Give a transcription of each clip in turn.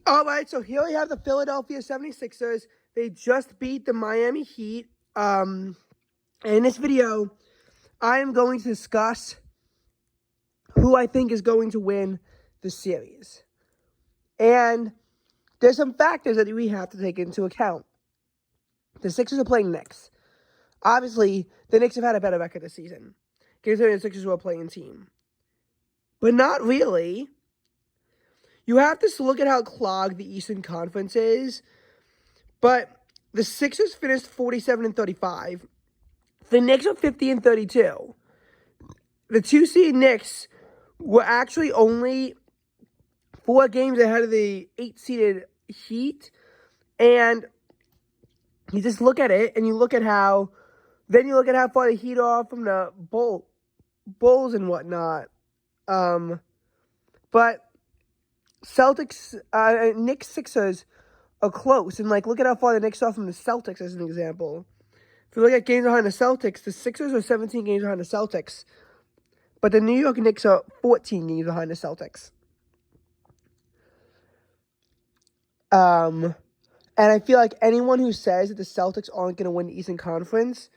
All right, so here we have the Philadelphia 76ers. They just beat the Miami Heat. In this video, I am going to discuss who I think is going to win the series. And there's some factors that we have to take into account. The Sixers are playing Knicks. Obviously, the Knicks have had a better record this season, considering the Sixers were a playing team. But not really. You have to look at how clogged the Eastern Conference is. But the Sixers finished 47-35. The Knicks are 50-32. The 2-seed Knicks were actually only 4 games ahead of the 8-seeded Heat. And you just look at it, and you look at how far the Heat are from the Bulls and whatnot. But Celtics, Knicks, Sixers are close. And, look at how far the Knicks are from the Celtics as an example. If you look at games behind the Celtics, the Sixers are 17 games behind the Celtics. But the New York Knicks are 14 games behind the Celtics. And I feel like anyone who says that the Celtics aren't going to win the Eastern Conference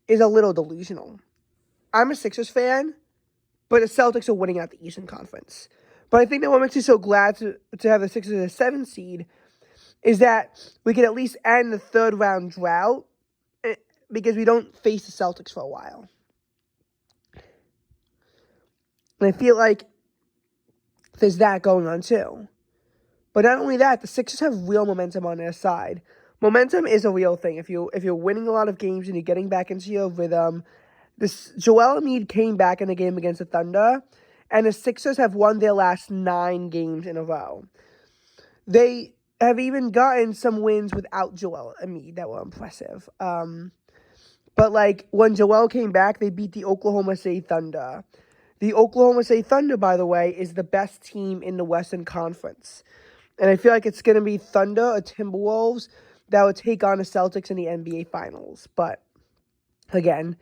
is a little delusional. I'm a Sixers fan, but the Celtics are winning out the Eastern Conference. But I think that what makes me so glad to have the Sixers as a 7th seed is that we can at least end the third-round drought because we don't face the Celtics for a while. And I feel like there's that going on too. But not only that, the Sixers have real momentum on their side. Momentum is a real thing. If you're winning a lot of games and you're getting back into your rhythm, Joel Embiid came back in the game against the Thunder, and the Sixers have won their last 9 games in a row. They have even gotten some wins without Joel Embiid that were impressive. But when Joel came back, they beat the Oklahoma City Thunder. The Oklahoma City Thunder, by the way, is the best team in the Western Conference. And I feel like it's going to be Thunder or Timberwolves that would take on the Celtics in the NBA Finals. But, again,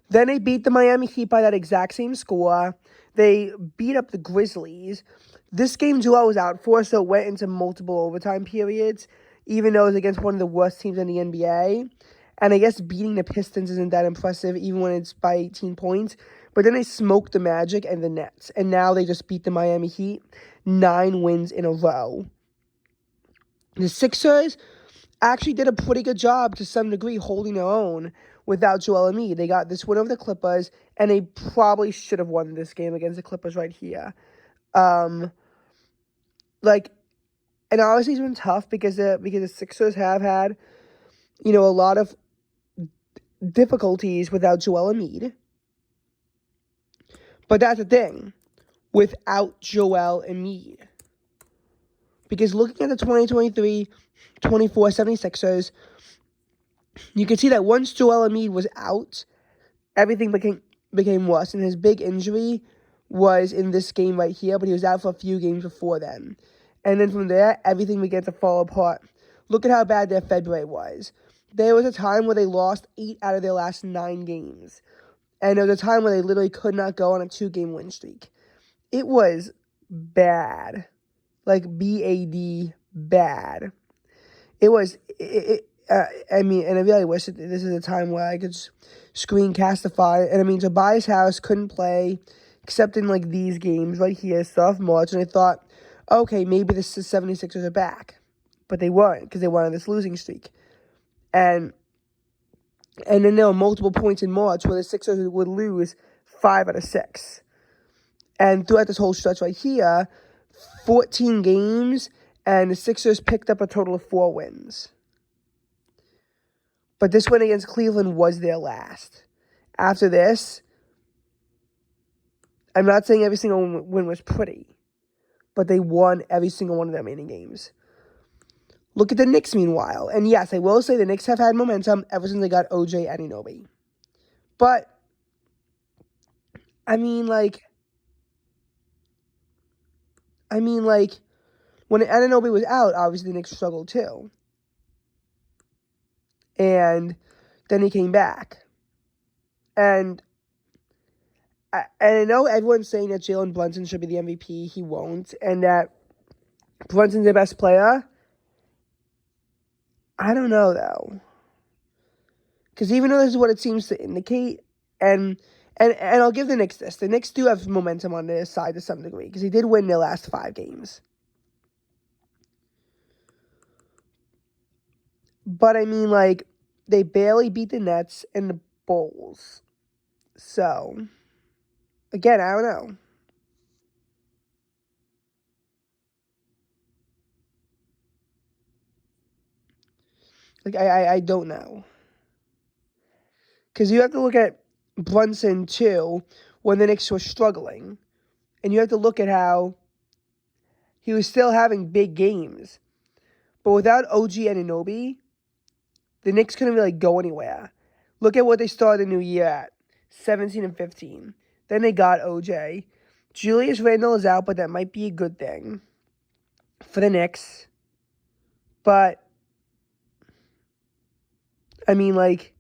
then they beat the Miami Heat by that exact same score. They beat up the Grizzlies. This game Joel was out for, so it went into multiple overtime periods, even though it was against one of the worst teams in the NBA. And I guess beating the Pistons isn't that impressive, even when it's by 18 points. But then they smoked the Magic and the Nets. And now they just beat the Miami Heat. 9 wins in a row. The Sixers actually did a pretty good job to some degree holding their own without Joel Embiid. They got this win over the Clippers, and they probably should have won this game against the Clippers right here. And obviously it's been tough because the Sixers have had, a lot of difficulties without Joel Embiid. But that's the thing, without Joel Embiid. Because looking at the 2023-24 76ers, you can see that once Joel Embiid was out, everything became worse. And his big injury was in this game right here, but he was out for a few games before then. And then from there, everything began to fall apart. Look at how bad their February was. There was a time where they lost 8 out of their last 9 games. And there was a time where they literally could not go on a 2-game win streak. It was bad. B-A-D, bad. It was, and I really wish that this is a time where I could screencastify. And Tobias Harris couldn't play, except in these games right here, stuff March. And I thought, okay, maybe the 76ers are back. But they weren't, because they went on this losing streak. And then there were multiple points in March where the Sixers would lose 5 out of 6. And throughout this whole stretch right here, 14 games, and the Sixers picked up a total of 4 wins. But this win against Cleveland was their last. After this, I'm not saying every single win was pretty, but they won every single one of their remaining games. Look at the Knicks, meanwhile. And yes, I will say the Knicks have had momentum ever since they got OJ Anunoby. But, when Anunoby was out, obviously the Knicks struggled too. And then he came back. And I know everyone's saying that Jalen Brunson should be the MVP. He won't. And that Brunson's their best player. I don't know, though. Because even though this is what it seems to indicate, and I'll give the Knicks this. The Knicks do have momentum on their side to some degree, because they did win their last 5 games. But, I mean, like, they barely beat the Nets and the Bulls. So, again, I don't know. Like, I don't know. Because you have to look at Brunson, too, when the Knicks were struggling. And you have to look at how he was still having big games. But without OG Anunoby, the Knicks couldn't really go anywhere. Look at what they started the new year at, 17 and 15. Then they got OJ. Julius Randle is out, but that might be a good thing for the Knicks. But, I mean, like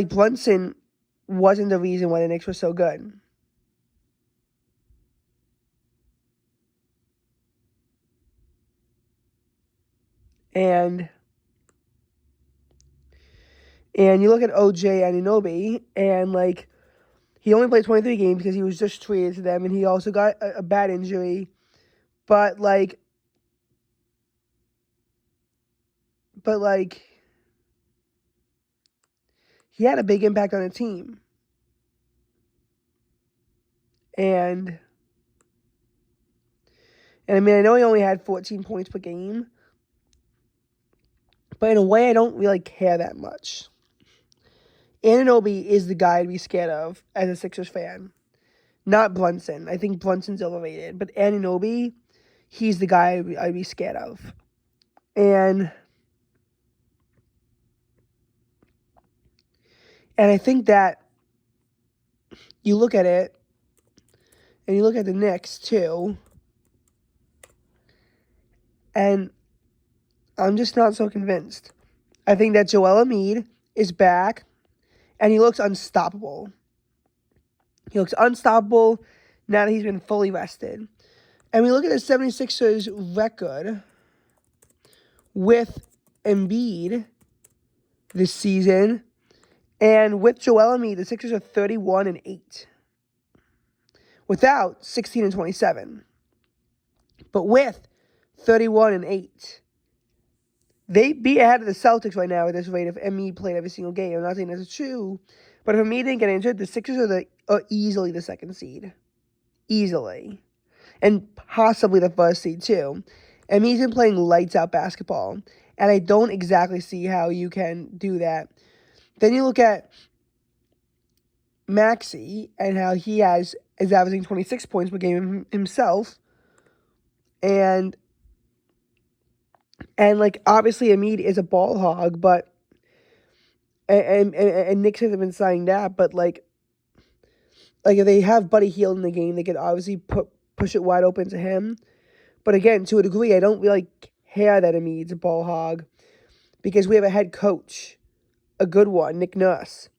Brunson wasn't the reason why the Knicks were so good. And you look at OJ Anunoby, and, like, he only played 23 games because he was just traded to them, and he also got a bad injury. But, like, he had a big impact on the team. And I mean, I know he only had 14 points per game, but in a way, I don't really care that much. Anunoby is the guy to be scared of as a Sixers fan, not Brunson. I think Brunson's overrated, but Anunoby, he's the guy I'd be scared of. And I think that you look at it, and you look at the Knicks, too, and I'm just not so convinced. I think that Joel Embiid is back, and he looks unstoppable. He looks unstoppable now that he's been fully rested. And we look at the 76ers record with Embiid this season, and with Joel Embiid, the Sixers are 31 and 8. Without 16 and 27. But with 31 and 8. They be ahead of the Celtics right now at this rate if Embiid played every single game. I'm not saying that's true, but if Embiid didn't get injured, the Sixers are easily the second seed. Easily. And possibly the first seed, too. Embiid's been playing lights-out basketball, and I don't exactly see how you can do that. Then you look at Maxey and how he is averaging 26 points per game himself, and like, obviously Embiid is a ball hog, but and Knicks hasn't been signing that, but like if they have Buddy Hield in the game, they could obviously push it wide open to him. But again, to a degree, I don't really care that Embiid's a ball hog, because we have a head coach, a good one, Nick Nurse.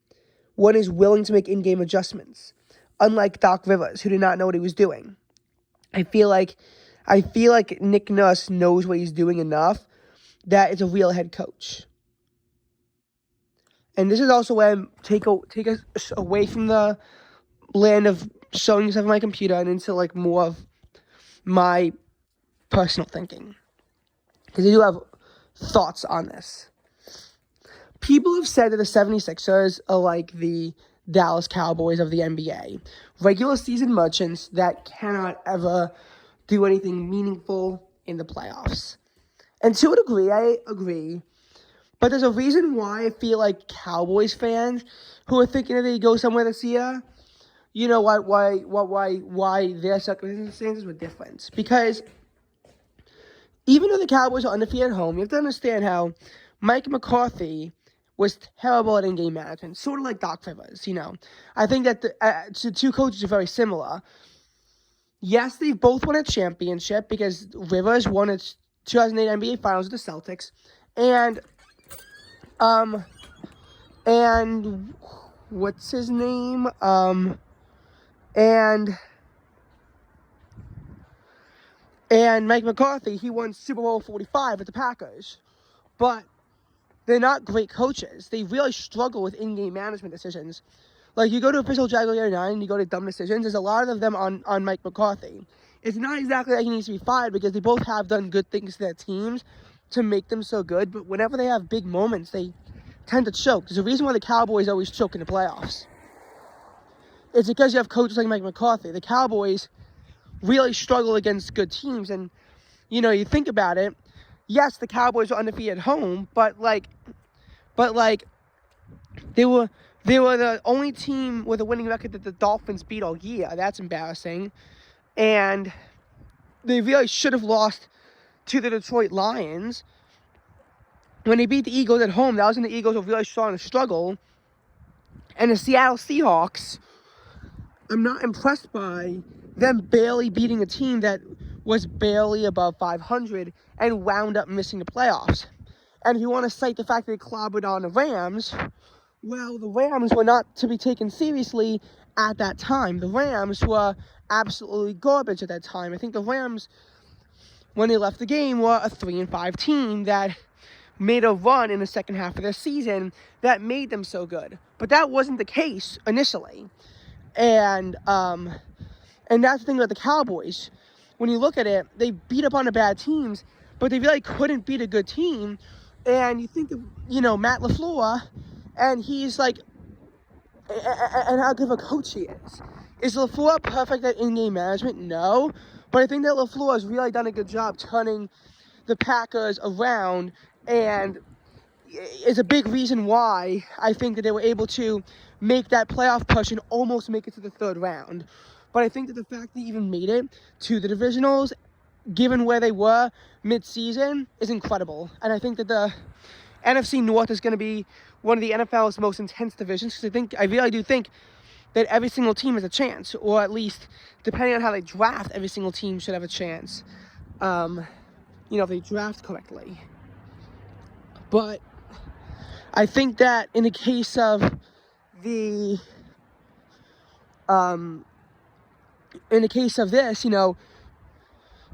One is willing to make in-game adjustments, unlike Doc Rivers, who did not know what he was doing. I feel like Nick Nurse knows what he's doing enough that it's a real head coach. And this is also where I take us away from the land of showing stuff on my computer and into, like, more of my personal thinking. Because I do have thoughts on this. People have said that the 76ers are like the Dallas Cowboys of the NBA. Regular season merchants that cannot ever do anything meaningful in the playoffs. And to a degree, I agree. But there's a reason why I feel like Cowboys fans who are thinking that they go somewhere this year, you know why their circumstances were different. Because even though the Cowboys are undefeated at home, you have to understand how Mike McCarthy was terrible at in-game management, sort of like Doc Rivers, you know. I think that the two coaches are very similar. Yes, they both won a championship because Rivers won its 2008 NBA Finals with the Celtics, and what's his name? And And Mike McCarthy, he won Super Bowl 45 with the Packers. But they're not great coaches. They really struggle with in-game management decisions. Like, you go to official Jaguar 9 and you go to dumb decisions, there's a lot of them on Mike McCarthy. It's not exactly that he needs to be fired because they both have done good things to their teams to make them so good, but whenever they have big moments, they tend to choke. There's a reason why the Cowboys always choke in the playoffs. It's because you have coaches like Mike McCarthy. The Cowboys really struggle against good teams, and, you think about it, yes, the Cowboys were undefeated at home, but they were the only team with a winning record that the Dolphins beat all year. That's embarrassing. And they really should have lost to the Detroit Lions. When they beat the Eagles at home, that was when the Eagles were really starting to struggle. And the Seattle Seahawks, I'm not impressed by them barely beating a team that was barely above 500 and wound up missing the playoffs. And if you want to cite the fact that they clobbered on the Rams, well, the Rams were not to be taken seriously at that time. The Rams were absolutely garbage at that time. I think the Rams, when they left the game, were a 3-5 team that made a run in the second half of their season that made them so good. But that wasn't the case initially. And that's the thing about the Cowboys. When you look at it, they beat up on the bad teams, but they really couldn't beat a good team. And you think of, Matt LaFleur, and he's like, and how good of a coach he is. Is LaFleur perfect at in-game management? No. But I think that LaFleur has really done a good job turning the Packers around, and is a big reason why I think that they were able to make that playoff push and almost make it to the third round. But I think that the fact that they even made it to the divisionals, given where they were mid-season, is incredible. And I think that the NFC North is going to be one of the NFL's most intense divisions, because I really do think that every single team has a chance, or at least, depending on how they draft, every single team should have a chance, if they draft correctly. But I think that in the case of this,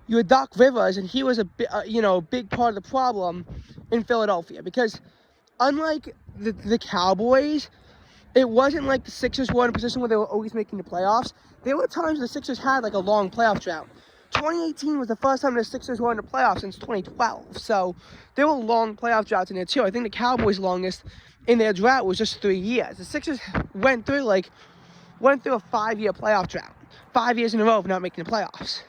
you had Doc Rivers, and he was a big part of the problem in Philadelphia, because unlike the Cowboys, it wasn't like the Sixers were in a position where they were always making the playoffs. There were times the Sixers had like a long playoff drought. 2018 was the first time the Sixers were in the playoffs since 2012. So there were long playoff droughts in there too. I think the Cowboys' longest in their drought was just 3 years. The Sixers went through a 5-year playoff drought. 5 years in a row of not making the playoffs.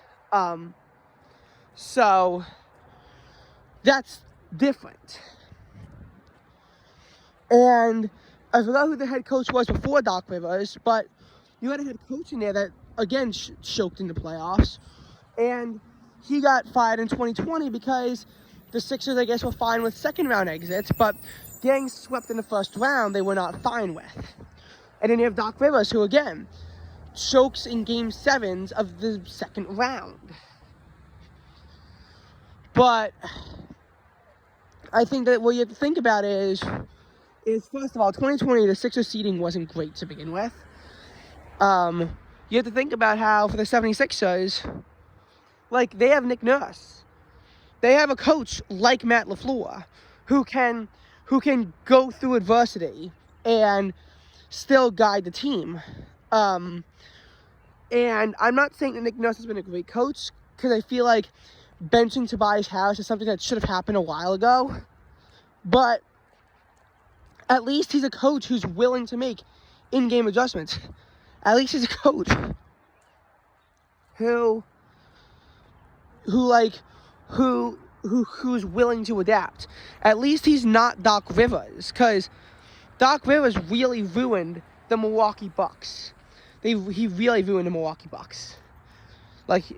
So that's different. And I forgot who the head coach was before Doc Rivers, but you had a head coach in there that, again, choked in the playoffs. And he got fired in 2020 because the Sixers, I guess, were fine with second-round exits, but getting swept in the first round, they were not fine with. And then you have Doc Rivers, who, again, chokes in Game 7s of the second round. But I think that what you have to think about is first of all, 2020, the Sixers seeding wasn't great to begin with. You have to think about how, for the 76ers, they have Nick Nurse. They have a coach like Matt LaFleur who can go through adversity and still guide the team. And I'm not saying that Nick Nurse has been a great coach, because I feel like benching Tobias Harris is something that should have happened a while ago. But at least he's a coach who's willing to make in-game adjustments. At least he's a coach who's willing to adapt. At least he's not Doc Rivers, because Doc Rivers really ruined the Milwaukee Bucks. He really ruined the Milwaukee Bucks.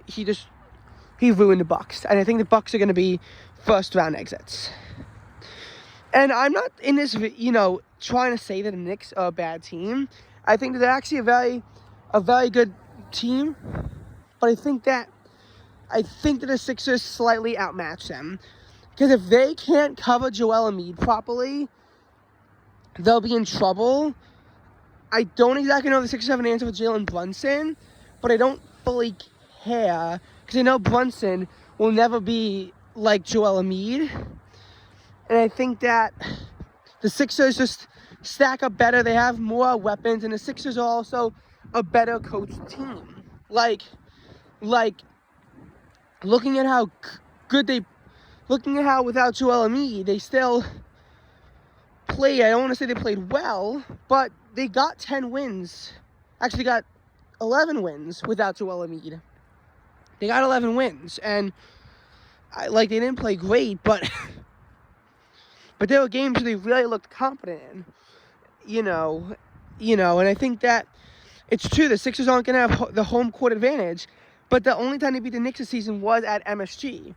He ruined the Bucks, and I think the Bucks are going to be first-round exits. And I'm not in this, trying to say that the Knicks are a bad team. I think that they're actually a very good team, but I think that the Sixers slightly outmatch them, because if they can't cover Joel Embiid properly, they'll be in trouble. I don't exactly know if the Sixers have an answer for Jalen Brunson, but I don't fully care, because I know Brunson will never be like Joel Embiid. And I think that the Sixers just stack up better. They have more weapons, and the Sixers are also a better coached team. Like looking at how without Joel Embiid, they still played. I don't want to say they played well, but they got 10 wins. Actually got 11 wins without Joel Embiid. They got 11 wins, and they didn't play great, but there were games where they really looked competent in. And I think that it's true. The Sixers aren't going to have the home court advantage, but the only time they beat the Knicks this season was at MSG.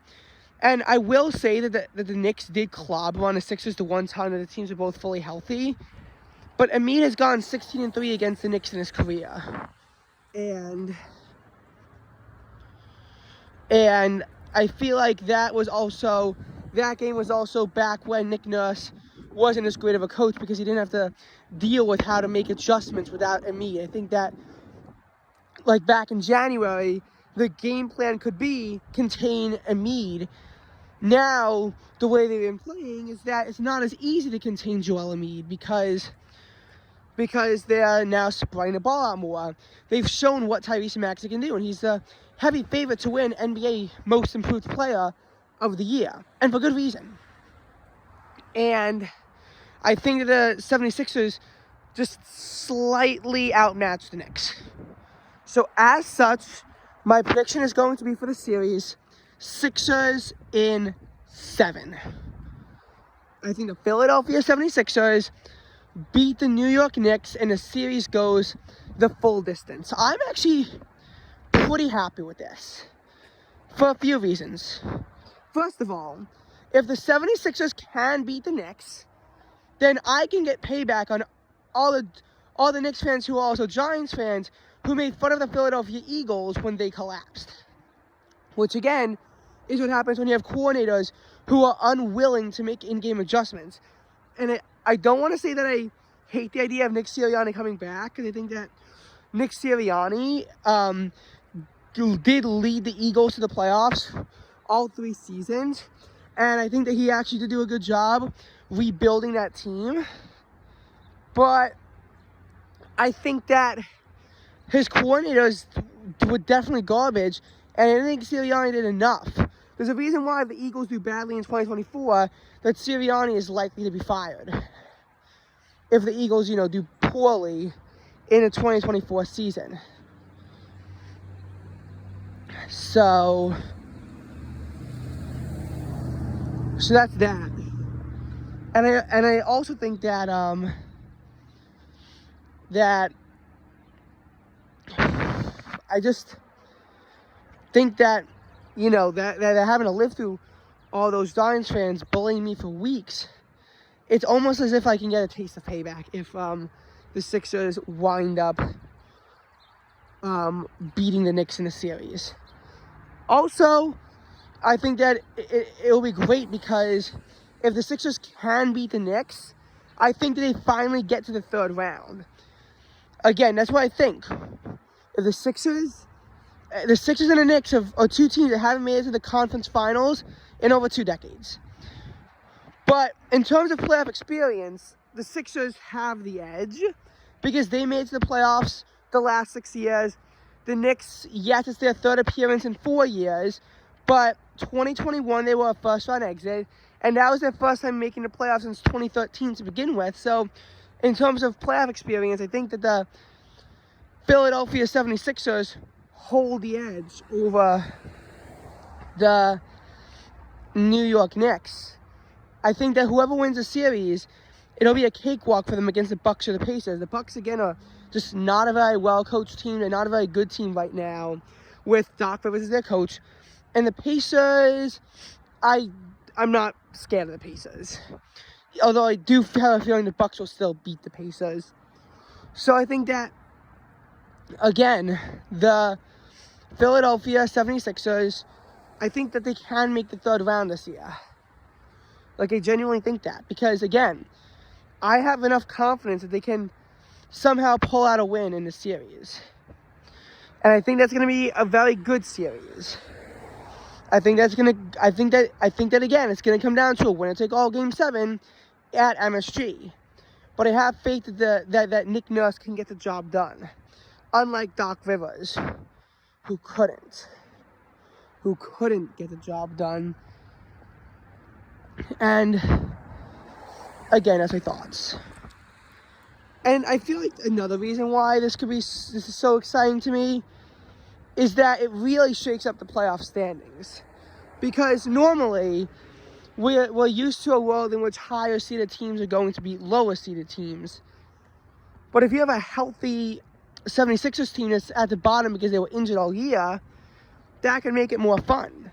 And I will say that the Knicks did clobber on the Sixers the one time that the teams were both fully healthy. But Embiid has gone 16-3 against the Knicks in his career. And I feel like that game was also back when Nick Nurse wasn't as great of a coach, because he didn't have to deal with how to make adjustments without Embiid. I think that, like back in January, the game plan could be contain Embiid. Now, the way they've been playing is that it's not as easy to contain Joel Embiid because they're now spreading the ball out more. They've shown what Tyrese Maxey can do, and he's the heavy favorite to win NBA Most Improved Player of the Year, and for good reason. And I think that the 76ers just slightly outmatched the Knicks. So as such, my prediction is going to be for the series, Sixers in 7. I think the Philadelphia 76ers beat the New York Knicks, and the series goes the full distance. I'm actually pretty happy with this for a few reasons. First of all, if the 76ers can beat the Knicks, then I can get payback on all the Knicks fans who are also Giants fans who made fun of the Philadelphia Eagles when they collapsed. Which, again, is what happens when you have coordinators who are unwilling to make in-game adjustments. And I don't want to say that I hate the idea of Nick Sirianni coming back, because I think that Nick Sirianni did lead the Eagles to the playoffs all 3 seasons. And I think that he actually did do a good job rebuilding that team. But I think that his coordinators were definitely garbage, and I think Sirianni did enough. There's a reason why if the Eagles do badly in 2024, that Sirianni is likely to be fired. If the Eagles, do poorly in the 2024 season. So that's that. And I also think that I just think that that they're having to live through all those Giants fans bullying me for weeks. It's almost as if I can get a taste of payback if the Sixers wind up beating the Knicks in the series. Also, I think that it'll be great, because if the Sixers can beat the Knicks, I think that they finally get to the 3rd round. Again, that's what I think. If the Sixers and the Knicks are 2 teams that haven't made it to the conference finals in over 2 decades. But in terms of playoff experience, the Sixers have the edge, because they made it to the playoffs the last 6 years. The Knicks, yes, it's their 3rd appearance in 4 years, but 2021 they were a first-round exit, and that was their first time making the playoffs since 2013 to begin with. So in terms of playoff experience, I think that the Philadelphia 76ers hold the edge over the New York Knicks. I think that whoever wins the series, it'll be a cakewalk for them against the Bucks or the Pacers. The Bucks, again, are just not a very well-coached team. They're not a very good team right now with Doc Rivers as their coach. And the Pacers, I'm not scared of the Pacers. Although I do have a feeling the Bucks will still beat the Pacers. So I think that, again, the Philadelphia 76ers, I think that they can make the 3rd round this year. Like, I genuinely think that. Because, again, I have enough confidence that they can somehow pull out a win in the series. And I think that's going to be a very good series. I think that again, it's gonna come down to a winner-take-all Game 7 at MSG. But I have faith that Nick Nurse can get the job done, unlike Doc Rivers, who couldn't get the job done. And again, that's my thoughts. And I feel like another reason why this is so exciting to me is that it really shakes up the playoff standings. Because normally, we're used to a world in which higher seeded teams are going to beat lower seeded teams. But if you have a healthy 76ers team that's at the bottom because they were injured all year, that can make it more fun.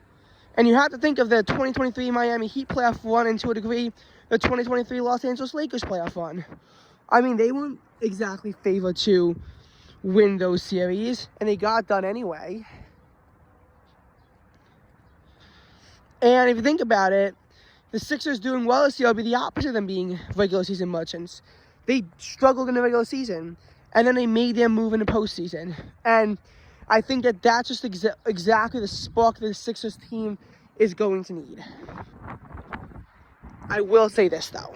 And you have to think of the 2023 Miami Heat playoff run, and to a degree, the 2023 Los Angeles Lakers playoff run. I mean, they weren't exactly favored to win those series, and they got done anyway. And if you think about it, the Sixers doing well this year will be the opposite of them being regular season merchants. They struggled in the regular season, and then they made their move in the postseason. And I think that that's just exactly the spark that the Sixers team is going to need. I will say this, though.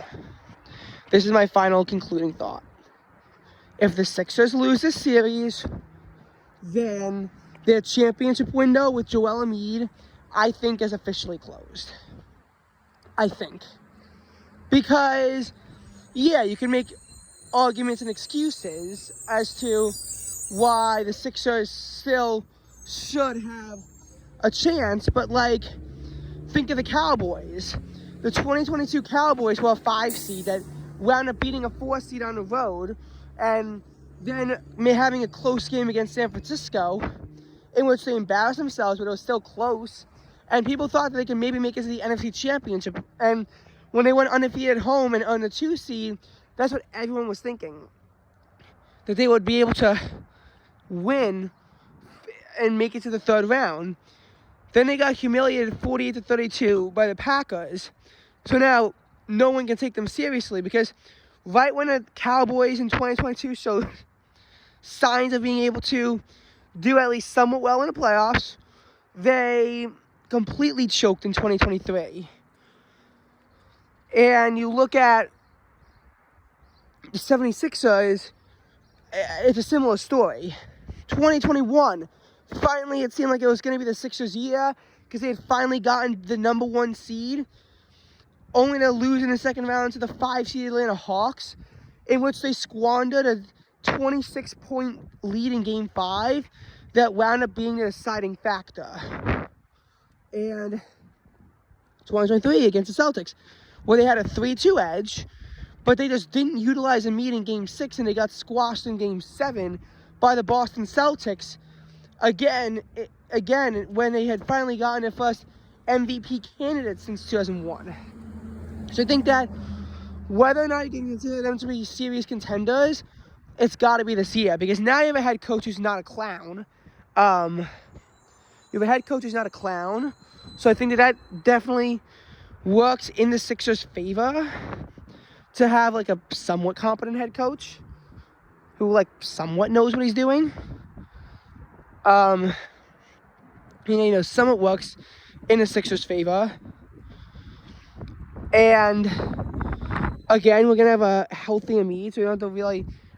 This is my final concluding thought. If the Sixers lose this series, then their championship window with Joel Embiid, I think, is officially closed. I think. Because, yeah, you can make arguments and excuses as to why the Sixers still should have a chance, but, like, think of the Cowboys. The 2022 Cowboys were a 5 seed that wound up beating a 4 seed on the road, and then having a close game against San Francisco, in which they embarrassed themselves, but it was still close. And people thought that they could maybe make it to the NFC Championship. And when they went undefeated at home and on the 2 seed, that's what everyone was thinking. That they would be able to win and make it to the 3rd round. Then they got humiliated 48-32 by the Packers. So now no one can take them seriously, because right when the Cowboys in 2022 showed signs of being able to do at least somewhat well in the playoffs, they completely choked in 2023. And you look at the 76ers, it's a similar story. 2021, finally it seemed like it was going to be the Sixers' year, because they had finally gotten the number 1 seed, only to lose in the 2nd round to the 5-seed Atlanta Hawks, in which they squandered a 26-point lead in Game 5 that wound up being the deciding factor. And 2023 against the Celtics, where they had a 3-2 edge, but they just didn't utilize a lead in Game 6, and they got squashed in Game 7 by the Boston Celtics. Again, when they had finally gotten their first MVP candidate since 2001. So I think that whether or not you can consider them to be serious contenders, it's got to be this year, because now you have a head coach who's not a clown. So I think that definitely works in the Sixers' favor to have, like, a somewhat competent head coach who, like, somewhat knows what he's doing. Somewhat works in the Sixers' favor. And again, we're gonna have a healthy Embiid, so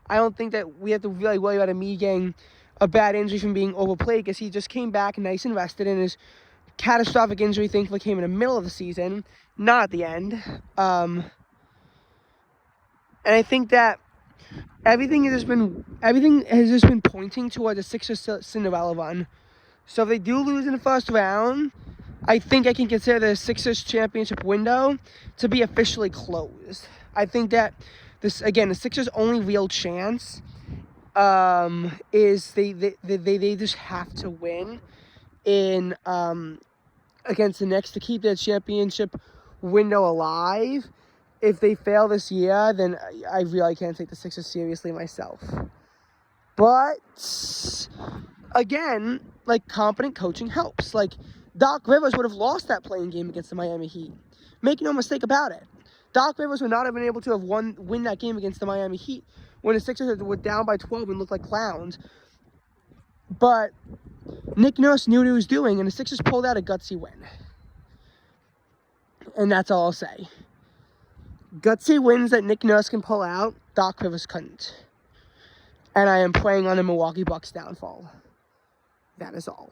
I don't think that we have to really worry about Embiid getting a bad injury from being overplayed, because he just came back nice and rested, and his catastrophic injury thankfully came in the middle of the season, not at the end. And I think that everything has just been pointing towards a Sixers Cinderella run. So if they do lose in the 1st round, I think I can consider the Sixers championship window to be officially closed. I think that the Sixers' only real chance is they just have to win in against the Knicks to keep their championship window alive. If they fail this year, then I really can't take the Sixers seriously myself. But again, like, competent coaching helps. Like, Doc Rivers would have lost that playing game against the Miami Heat. Make no mistake about it. Doc Rivers would not have been able to have win that game against the Miami Heat when the Sixers were down by 12 and looked like clowns. But Nick Nurse knew what he was doing, and the Sixers pulled out a gutsy win. And that's all I'll say. Gutsy wins that Nick Nurse can pull out, Doc Rivers couldn't. And I am praying on the Milwaukee Bucks downfall. That is all.